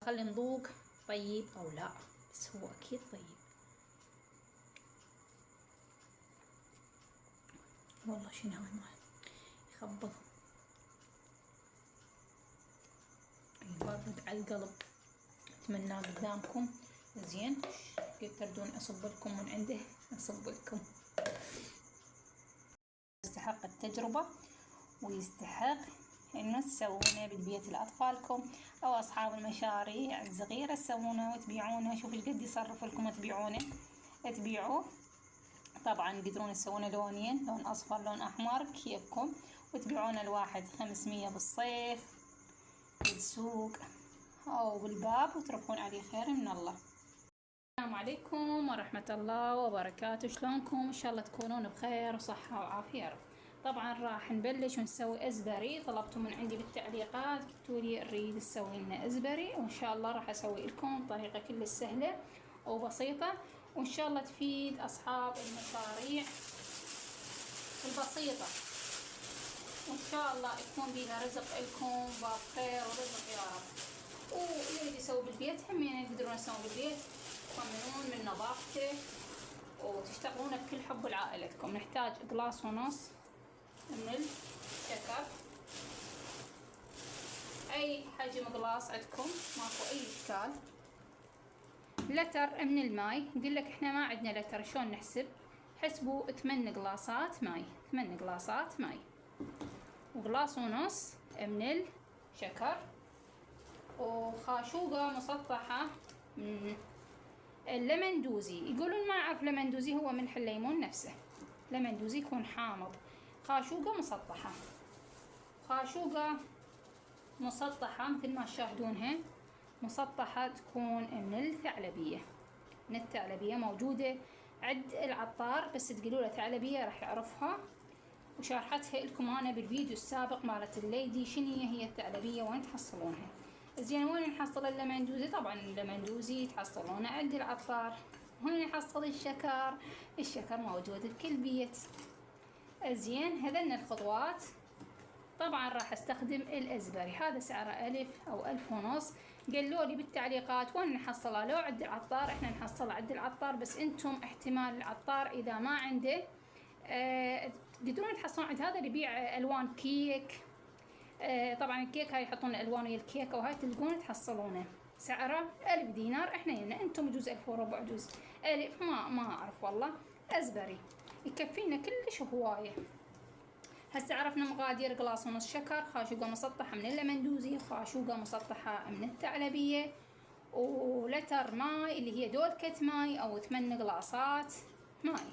خلي نذوق طيب او لا، بس هو اكيد طيب والله. شنو هاي الماي يخبط يبرد على القلب. اتمناه قدامكم زين. كيف تردون اصب لكم من عنده اصب لكم. يستحق التجربة ويستحق انه تسوونه بالبيت لاطفالكم او اصحاب المشاريع الصغيرة تسوونه وتبيعونه. شوفوا قد يصرف لكم وتبيعونه، تبيعوه. طبعا تقدرون تسوونه لونين، لون اصفر لون احمر كيفكم، وتبيعونه الواحد 500 بالصيف بالسوق او بالباب وتربحون عليه خير من الله. السلام عليكم ورحمة الله وبركاته. شلونكم؟ ان شاء الله تكونون بخير وصحة وعافية يا رب. طبعا راح نبلش ونسوي ازبري. طلبتوا من عندي بالتعليقات قلتوا لي نريد تسوي لنا ازبري، وان شاء الله راح اسوي لكم بطريقة كلش سهلة وبسيطة، وان شاء الله تفيد اصحاب المشاريع البسيطة، وان شاء الله يكون بيها رزق لكم باب خير ورزق يا رب. واللي يريد يسوي بالبيت هم يقدرون يسوون بالبيت، تطمنون من نظافته وتشتغلونه بكل حب لعائلتكم. نحتاج قلاص ونص من الشكر، اي حجم قلاص عندكم ماكو اي اشكال. لتر من الماي. نقول لك احنا ما عندنا لتر، شلون نحسب؟ حسبوا 8 قلاصات ماي، 8 قلاصات ماي، وقلاص ونص من الشكر، وخاشوقة مسطحة من اللمندوزي. يقولون ما اعرف لمندوزي هو ملح الليمون نفسه، لمندوزي يكون حامض. خاشوقة مسطحة، خاشوقة مسطحة مثل ما تشاهدونها مسطحة، تكون من الثعلبية. من الثعلبية موجودة عند العطار، بس تقولوا له ثعلبية راح يعرفها، وشارحتها لكم انا بالفيديو السابق مالت الليدي شنو هي الثعلبية وين تحصلونها. زين وين نحصل اللمندوزي؟ طبعا اللمندوزي تحصلونه عند العطار. وين نحصل الشكر؟ الشكر موجود بكل بيت. زين هذن الخطوات. طبعا راح استخدم الازبري، هذا سعره 1000 أو 1000 ونص. قالوا لي بالتعليقات وين نحصله، لو عند العطار احنا نحصله عند العطار، بس انتم احتمال العطار اذا ما عنده تقدرون تحصلون عند هذا اللي يبيع الوان كيك. طبعا الكيك هاي يحطون الوان ويا الكيك، وهاي تلقون تحصلونه. سعره 1000 دينار. احنا هنا انتم جوز 1000 وربع جوز 1000، ما اعرف والله. ازبري يكفينا كلش هوايه. هسه عرفنا مقادير: قلاص ونص شكر، خاشوقة مسطحة من اللمندوزي، خاشوقة مسطحة من الثعلبية، ولتر ماي اللي هي دولكة ماي أو 8 قلاصات ماي.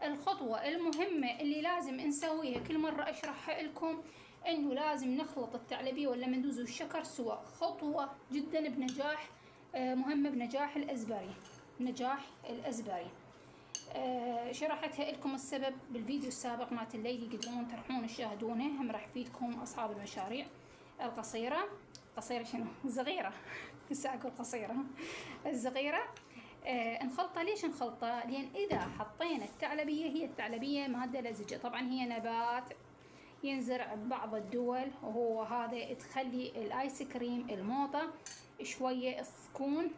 الخطوة المهمة اللي لازم نسويها كل مرة أشرحها لكم، إنه لازم نخلط الثعلبية واللمندوزي والشكر سوا. خطوة جدا بنجاح، مهمة بنجاح الأزبري، نجاح الأزبري. شرحتها لكم السبب بالفيديو السابق مالت الليدي، قدرون تروحون تشاهدونه، هم راح يفيدكم اصحاب المشاريع القصيره. قصيره شنو؟ الصغيره هسه اقول قصيره، الصغيره. نخلطه. ليش نخلطه؟ لان اذا حطينا الثعلبيه، هي الثعلبيه ماده لزجه، طبعا هي نبات ينزرع ببعض الدول، وهو هذا تخلي الايس كريم الموطه شويه تكون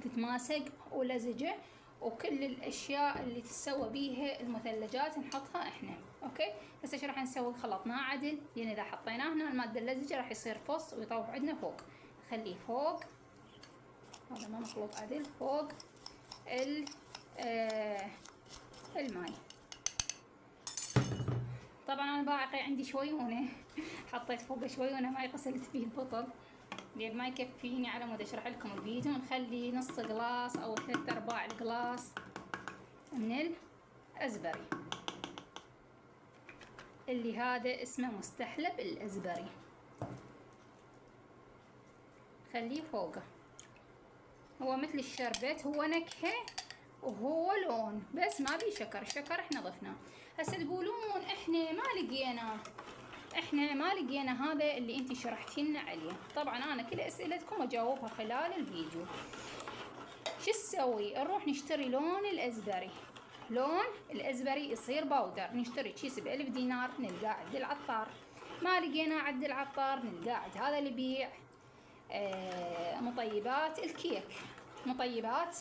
تتماسك ولزجه، وكل الاشياء اللي تسوى بيها المثلجات نحطها احنا. اوكي هسه شو راح نسوي؟ خلطناه عدل، لان اذا حطيناه هنا الماده اللزجه راح يصير فص ويطوف عندنا فوق. خليه فوق، هذا ما مخلوط عدل، فوق الماي. طبعا انا باقي عندي شوي هنا حطيت فوقه شوي، وانا ما غسلت فيه البطل لان ما يكفيني على مود اشرح لكم الفيديو. نخلي نص قلاص او 3/4 القلاص من الازبري، اللي هذا اسمه مستحلب الازبري. خليه فوقه. هو مثل الشربت، هو نكهه وهو لون، بس ما بيه شكر. الشكر احنا ضفناه. هسه تقولون احنا ما لقينا هذا اللي انتي شرحتي لنا عليه. طبعا انا كل اسئلتكم اجاوبها خلال الفيديو. شو نسوي؟ نروح نشتري لون الازبري. لون الازبري يصير باودر. نشتري كيس ب1000 دينار، نلقاه عند العطار. ما لقيناه عند العطار، نلقاه عند هذا اللي يبيع مطيبات الكيك. مطيبات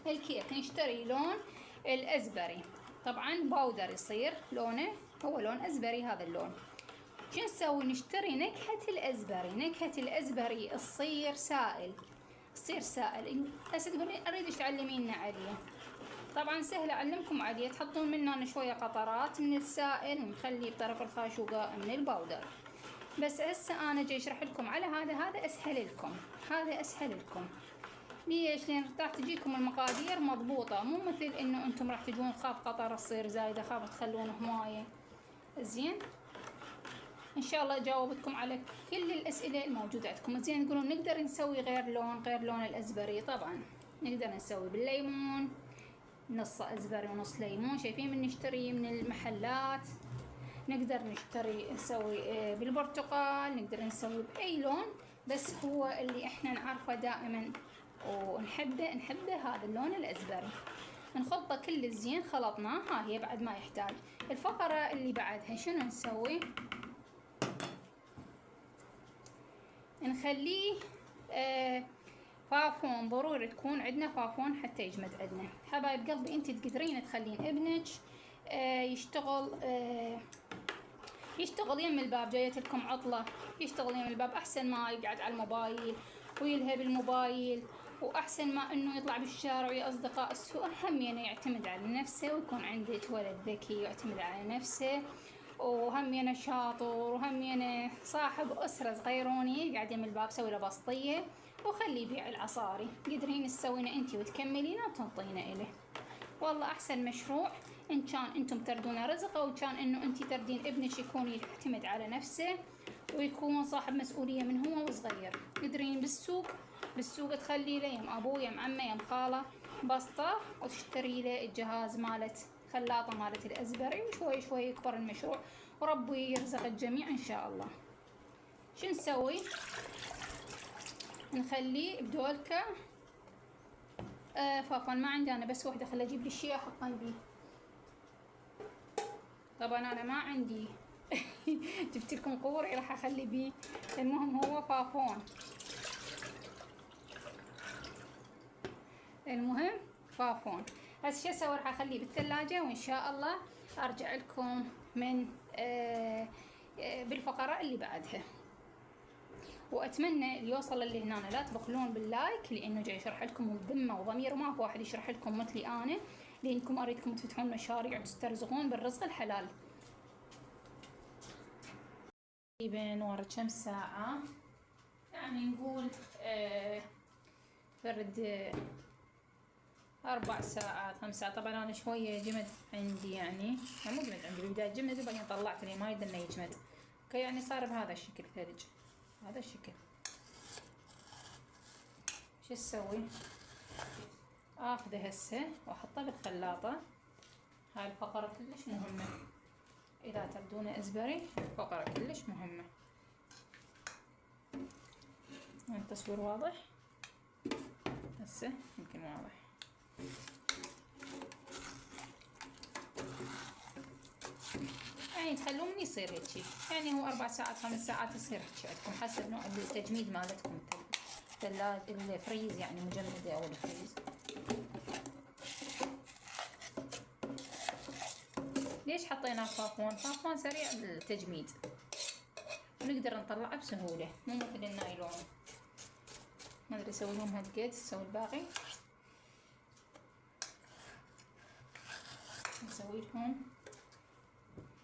الكيك نشتري لون الأزبري، طبعا باودر يصير لونه هو لون أزبري هذا اللون. شو نسوي؟ نشتري نكهة الأزبري. نكهة الأزبري تصير سائل، تصير سائل. هسه تقولين أريدش تعلمينا عليه، طبعا سهل أعلمكم عليه. تحطون منه شوية قطرات من السائل ونخلي بطرف الخاشوقة من الباودر. بس هسه أنا جاي أشرح لكم على هذا أسهل لكم، هذا أسهل لكم. ليش؟ لأن راح تجيكم المقادير مضبوطة، مو مثل إنه أنتم راح تجون خاف قطر تصير زايدة، خاف تخلونه هواية. زين، إن شاء الله جاوبتكم على كل الأسئلة الموجودة عندكم. زين، تقولون نقدر نسوي غير لون الأزبري؟ طبعا نقدر نسوي بالليمون، نص أزبري ونص ليمون، شايفين من نشتري من المحلات. نقدر نسوي بالبرتقال، نقدر نسوي بأي لون، بس هو اللي احنا نعرفه دائما ونحبه هذا اللون الأزبري. نخلطه كل زين، خلطناه. ها هي بعد ما يحتاج. الفقرة اللي بعدها شنو نسوي؟ نخليه فافون. ضروري تكون عندنا فافون حتى يجمد عندنا. حبايب قلبي، انت تقدرين تخلين ابنك يشتغل يم الباب، جايت لكم عطلة يشتغل يم الباب، احسن ما يقعد على الموبايل ويلهي بالموبايل، واحسن ما انه يطلع بالشارع ويا اصدقاء السوء. هم يعتمد على نفسه ويكون عندك ولد ذكي يعتمد على نفسه، وهم شاطر، وهم صاحب اسره صغيروني يقعد يم الباب. سوي له بسطيه وخليه يبيع العصاري. تقدرين تسوينه انت وتكملينه وتنطينه اليه. والله احسن مشروع ان كان انتم تردون رزقه، وكان انه انت تردين ابنك يكون يعتمد على نفسه ويكون صاحب مسؤوليه من هو وصغير. تدرين بالسوق تخلي له يم ابوه يم عمه يم خاله بسطه، وتشتري له الجهاز مالت خلاطه مالت الازبري، وشوي شوي يكبر المشروع وربي يرزق الجميع ان شاء الله. شو نسوي؟ نخليه بدولكه فافون. ما عندي انا بس وحده، خلي اجيب لي شيء احطن بيه. طبعا انا ما عندي جبت لكم قوري راح اخلي بيه. المهم هو فافون. المهم فافون. هسه شو اسوي؟ راح اخليه بالثلاجه، وان شاء الله ارجع لكم من بالفقره اللي بعدها. واتمنى اللي يوصل اللي هنا لا تبخلون باللايك، لانه جاي اشرح لكم بذمه وضمير، وماكو واحد يشرح لكم مثلي انا، لانكم اريدكم تفتحون مشاريع وتسترزقون بالرزق الحلال. تقريبا ورا كم ساعه، يعني نقول فرد 4 ساعات 5 ساعات. طبعا انا شويه جمد عندي، يعني مو جمد عندي، بالبدايه جمد وبعدين طلعت لي ما يدنا يجمد. اوكي، يعني صار بهذا الشكل ثلج، هذا الشكل. شو اسوي؟ اخذه هسه واحطه بالخلاطه. هاي الفقره كلش مهمه، اذا تردون ازبري فقره كلش مهمه. التصوير واضح؟ هسه يمكن واضح. يعني تخلوه من يصير هيجي، يعني هو 4 ساعات 5 ساعات يصير هيجي عندكم حسب نوع التجميد مالتكم. الفريز يعني مجمده او الفريز. ليش حطينا فافون؟ فافون سريع بالتجميد ونقدر نطلعه بسهوله، مو مثل النايلون. ما ادري اسوي لهم هالقد، اسوي الباقي نسوي لهم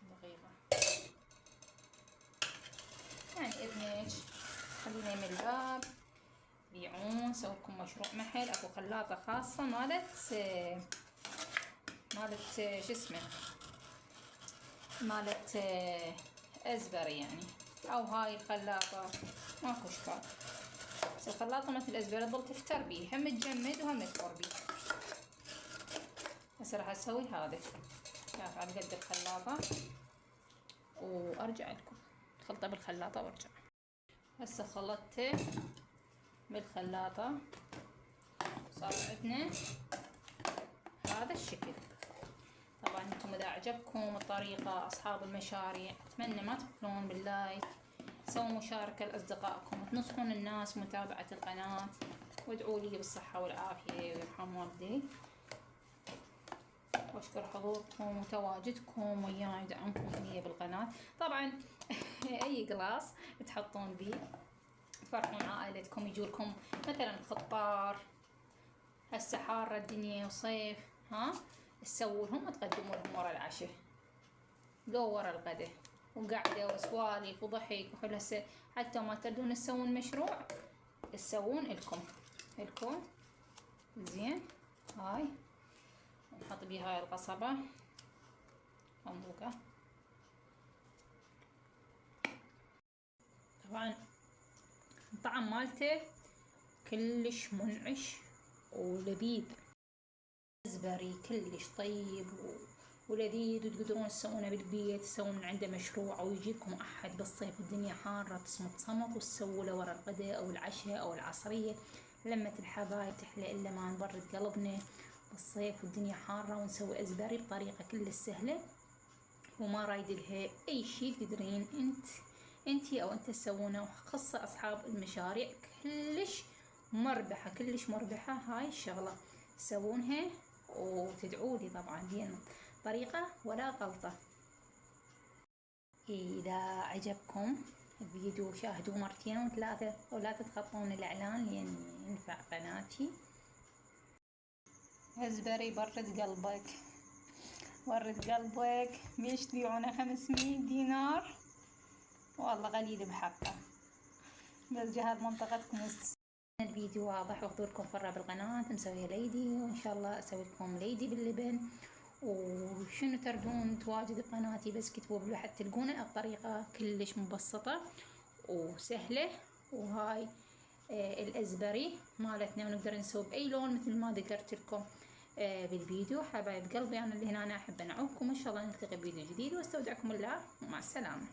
دقيقه. يعني ابنك خلينا من الباب بيعون، سوي لكم مشروع محل. اكو خلاطه خاصه مالت شو اسمه، مالت ازبري يعني، او هاي الخلاطه ماكو اشكال. بس الخلاطه مثل الازبري تظل تفتر بيه، هم تجمد وهم تفر بيه. هسه راح اسوي هذا، شاف على قد الخلاطه، وارجع لكم خلطه بالخلاطه وارجع. هسه خلطته بالخلاطه، صار عندنا هذا الشكل. طبعا انتم اذا عجبكم الطريقه اصحاب المشاريع اتمنى ما تبخلون باللايك. تسوون مشاركة لأصدقائكم، تنصحون الناس متابعة القناة، وادعوا لي بالصحة والعافية ويرحم والدي. واشكر حضوركم وتواجدكم وياي ودعمكم لي بالقناة. طبعا اي قلاص تحطون بيه تفرحون عائلتكم، يجولكم مثلا خطار، هسه حارة الدنيا وصيف، ها تسوولهم وتقدموا لهم ورا العشاء لو ورا الغدا، وقعدة وسوالف وضحك وحلو. هسه حتى ما تردون تسوون مشروع تسوون الكم زين. هاي نحط بيها هاي القصبة منطوقة. طبعا الطعم مالته كلش منعش ولذيذ، رازبري كلش طيب ولذيذ، وتقدرون تسوونه بالبيت، تسوون من عنده مشروع، او يجيكم احد بالصيف الدنيا حارة تصمت صمت وتسووا له ورا الغداء او العشاء او العصرية. لمة الحبايب تحلى الا ما نبرد قلبنا بالصيف والدنيا حارة، ونسوي ازبري بطريقة كلش سهلة وما رايد لها اي شي تقدرين انتي او انت تسوونه، خاصة اصحاب المشاريع كلش مربحة كلش مربحة هاي الشغلة. تسوونها وتدعولي طبعا لين طريقة ولا غلطة. إذا عجبكم الفيديو شاهدوه مرتين وثلاثة، ولا تتخطون الإعلان لين ينفع قناتي. رازبري برد قلبك، برد قلبك، ليش تبيعونه 500 دينار؟ والله غليل بحقه، بس جهاد منطقتكم. الفيديو واضح وحضوركم فرة بالقناة مسوية ليدي، وإن شاء الله أسوي لكم ليدي باللبن. وشنو تردون تواجد بقناتي بس كتبوا بلوحة تلقونه. الطريقة كلش مبسطة وسهلة. وهاي الأزبري مالتنا، ونقدر نسوي بأي لون مثل ما ذكرت لكم بالفيديو. حبايب قلبي أنا اللي هنا أحب أنعوكم، إن شاء الله نلتقي بفيديو جديد، واستودعكم الله ومع السلامة.